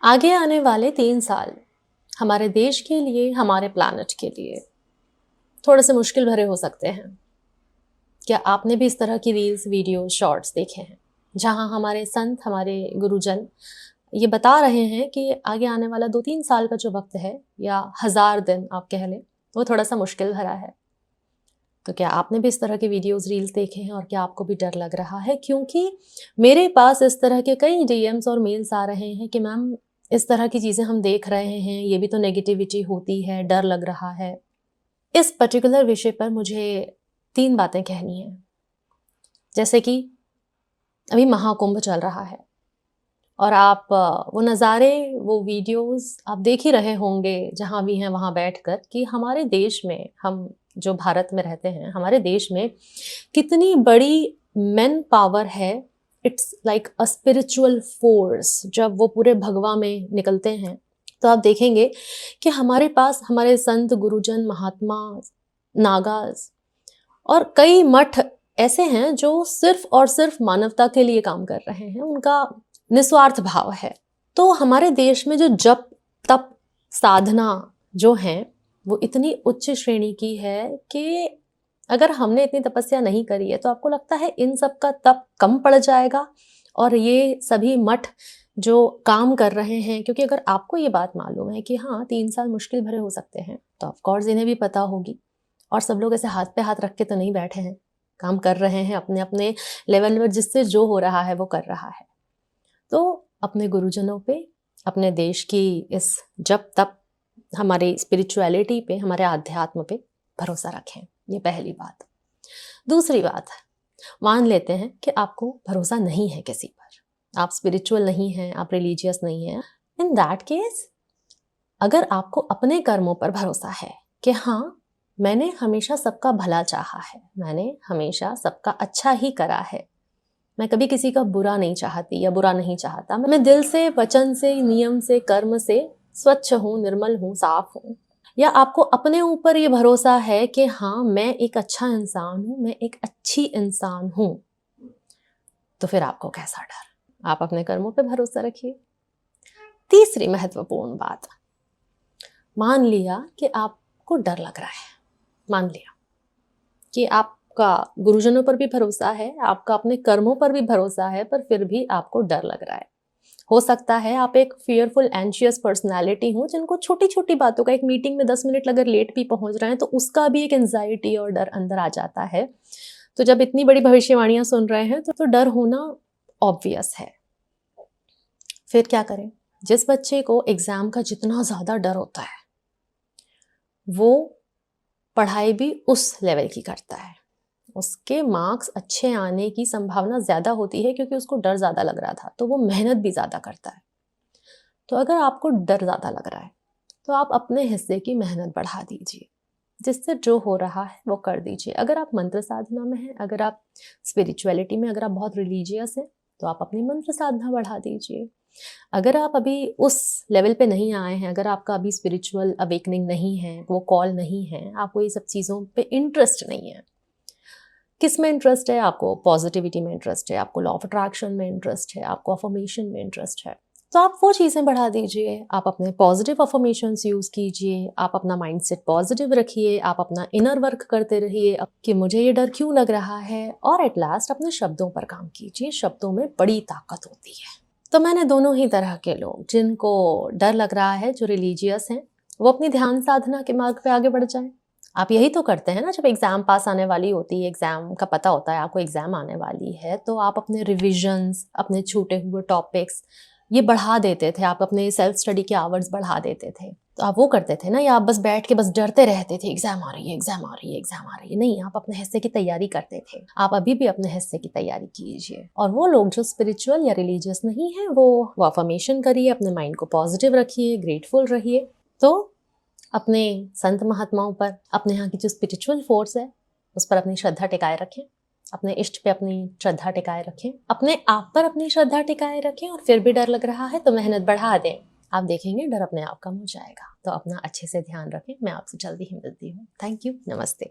आगे आने वाले 3 साल हमारे देश के लिए, हमारे प्लैनेट के लिए थोड़े से मुश्किल भरे हो सकते हैं। क्या आपने भी इस तरह की रील्स, वीडियो, शॉर्ट्स देखे हैं जहां हमारे संत, हमारे गुरुजन ये बता रहे हैं कि आगे आने वाला 2-3 साल का जो वक्त है या 1000 दिन आप कह लें, वो थोड़ा सा मुश्किल भरा है। तो क्या आपने भी इस तरह के वीडियोस, रील्स देखे हैं और क्या आपको भी डर लग रहा है? क्योंकि मेरे पास इस तरह के कई डीएम्स और मेल्स आ रहे हैं कि मैम इस तरह की चीज़ें हम देख रहे हैं, ये भी तो नेगेटिविटी होती है, डर लग रहा है। इस पर्टिकुलर विषय पर मुझे 3 बातें कहनी हैं। जैसे कि अभी महाकुंभ चल रहा है और आप वो नज़ारे, वो वीडियोस आप देख ही रहे होंगे जहाँ भी हैं वहाँ बैठकर कि हमारे देश में, हम जो भारत में रहते हैं, हमारे देश में कितनी बड़ी मैन पावर है। It's like a spiritual force. जब वो पूरे भगवा में निकलते हैं तो आप देखेंगे कि हमारे पास हमारे संत, गुरुजन, महात्मा, नागाज और कई मठ ऐसे हैं जो सिर्फ और सिर्फ मानवता के लिए काम कर रहे हैं। उनका निस्वार्थ भाव है। तो हमारे देश में जो जप, तप, साधना जो है वो इतनी उच्च श्रेणी की है कि अगर हमने इतनी तपस्या नहीं करी है तो आपको लगता है इन सब का तप कम पड़ जाएगा और ये सभी मठ जो काम कर रहे हैं, क्योंकि अगर आपको ये बात मालूम है कि हाँ 3 साल मुश्किल भरे हो सकते हैं तो ऑफकोर्स इन्हें भी पता होगी। और सब लोग ऐसे हाथ पे हाथ रख के तो नहीं बैठे हैं, काम कर रहे हैं अपने अपने लेवल में, जिससे जो हो रहा है वो कर रहा है। तो अपने गुरुजनों पे, अपने देश की इस जप तप, हमारी स्पिरिचुअलिटी पे, हमारे आध्यात्म पे भरोसा रखें। ये पहली बात। दूसरी बात, मान लेते हैं कि आपको भरोसा नहीं है किसी पर, आप स्पिरिचुअल नहीं हैं, आप रिलीजियस नहीं हैं। इन दैट केस अगर आपको अपने कर्मों पर भरोसा है कि हाँ मैंने हमेशा सबका भला चाहा है, मैंने हमेशा सबका अच्छा ही करा है, मैं कभी किसी का बुरा नहीं चाहती या बुरा नहीं चाहता, मैं दिल से, वचन से, नियम से, कर्म से स्वच्छ हूँ, निर्मल हूँ, साफ हूँ, या आपको अपने ऊपर ये भरोसा है कि हाँ मैं एक अच्छा इंसान हूँ, मैं एक अच्छी इंसान हूँ, तो फिर आपको कैसा डर? आप अपने कर्मों पे भरोसा रखिए। तीसरी महत्वपूर्ण बात, मान लिया कि आपको डर लग रहा है, मान लिया कि आपका गुरुजनों पर भी भरोसा है, आपका अपने कर्मों पर भी भरोसा है, पर फिर भी आपको डर लग रहा है। हो सकता है आप एक फियरफुल, एंशियस पर्सनालिटी हो जिनको छोटी छोटी बातों का, एक मीटिंग में 10 मिनट अगर लेट भी पहुंच रहे हैं तो उसका भी एक एंजाइटी और डर अंदर आ जाता है। तो जब इतनी बड़ी भविष्यवाणियां सुन रहे हैं तो डर होना ऑब्वियस है। फिर क्या करें? जिस बच्चे को एग्जाम का जितना ज्यादा डर होता है वो पढ़ाई भी उस लेवल की करता है, उसके मार्क्स अच्छे आने की संभावना ज़्यादा होती है क्योंकि उसको डर ज़्यादा लग रहा था, तो वो मेहनत भी ज़्यादा करता है। तो अगर आपको डर ज़्यादा लग रहा है तो आप अपने हिस्से की मेहनत बढ़ा दीजिए, जिससे जो हो रहा है वो कर दीजिए। अगर आप मंत्र साधना में हैं, अगर आप स्पिरिचुअलिटी में, अगर आप बहुत रिलीजियस हैं तो आप अपनी मंत्र साधना बढ़ा दीजिए। अगर आप अभी उस लेवल पे नहीं आए हैं, अगर आपका अभी स्पिरिचुअल अवेकनिंग नहीं है, वो कॉल नहीं है, आपको ये सब चीज़ों पे इंटरेस्ट नहीं है, किस में इंटरेस्ट है? आपको पॉजिटिविटी में इंटरेस्ट है, आपको लॉ ऑफ अट्रैक्शन में इंटरेस्ट है, आपको अफर्मेशन में इंटरेस्ट है, तो आप वो चीज़ें बढ़ा दीजिए। आप अपने पॉजिटिव अफर्मेशंस यूज़ कीजिए, आप अपना माइंडसेट पॉजिटिव रखिए, आप अपना इनर वर्क करते रहिए कि मुझे ये डर क्यों लग रहा है, और एट लास्ट अपने शब्दों पर काम कीजिए। शब्दों में बड़ी ताकत होती है। तो मैंने दोनों ही तरह के लोग, जिनको डर लग रहा है, जो रिलीजियस हैं, वो अपनी ध्यान साधना के मार्ग पे आगे बढ़ जाएं। आप यही तो करते हैं ना, जब एग्ज़ाम पास आने वाली होती है, एग्ज़ाम का पता होता है आपको एग्ज़ाम आने वाली है, तो आप अपने रिविजन्स, अपने छूटे हुए टॉपिक्स ये बढ़ा देते थे, आप अपने सेल्फ स्टडी के आवर्स बढ़ा देते थे। तो आप वो करते थे ना, या आप बस बैठ के बस डरते रहते थे एग्ज़ाम आ रही है, एग्ज़ाम आ रही है, एग्ज़ाम आ रही है? नहीं, आप अपने हिस्से की तैयारी करते थे। आप अभी भी अपने हिस्से की तैयारी कीजिए। और वो लोग जो स्पिरिचुअल या रिलीजियस नहीं है, वो अफर्मेशन करिए, अपने माइंड को पॉजिटिव रखिए, ग्रेटफुल रहिए। तो अपने संत महात्माओं पर, अपने यहाँ की जो स्पिरिचुअल फोर्स है उस पर अपनी श्रद्धा टिकाए रखें, अपने इष्ट पे अपनी श्रद्धा टिकाए रखें, अपने आप पर अपनी श्रद्धा टिकाए रखें, और फिर भी डर लग रहा है तो मेहनत बढ़ा दें। आप देखेंगे डर अपने आप कम हो जाएगा। तो अपना अच्छे से ध्यान रखें। मैं आपसे जल्दी ही मिलती हूँ। Thank you. नमस्ते।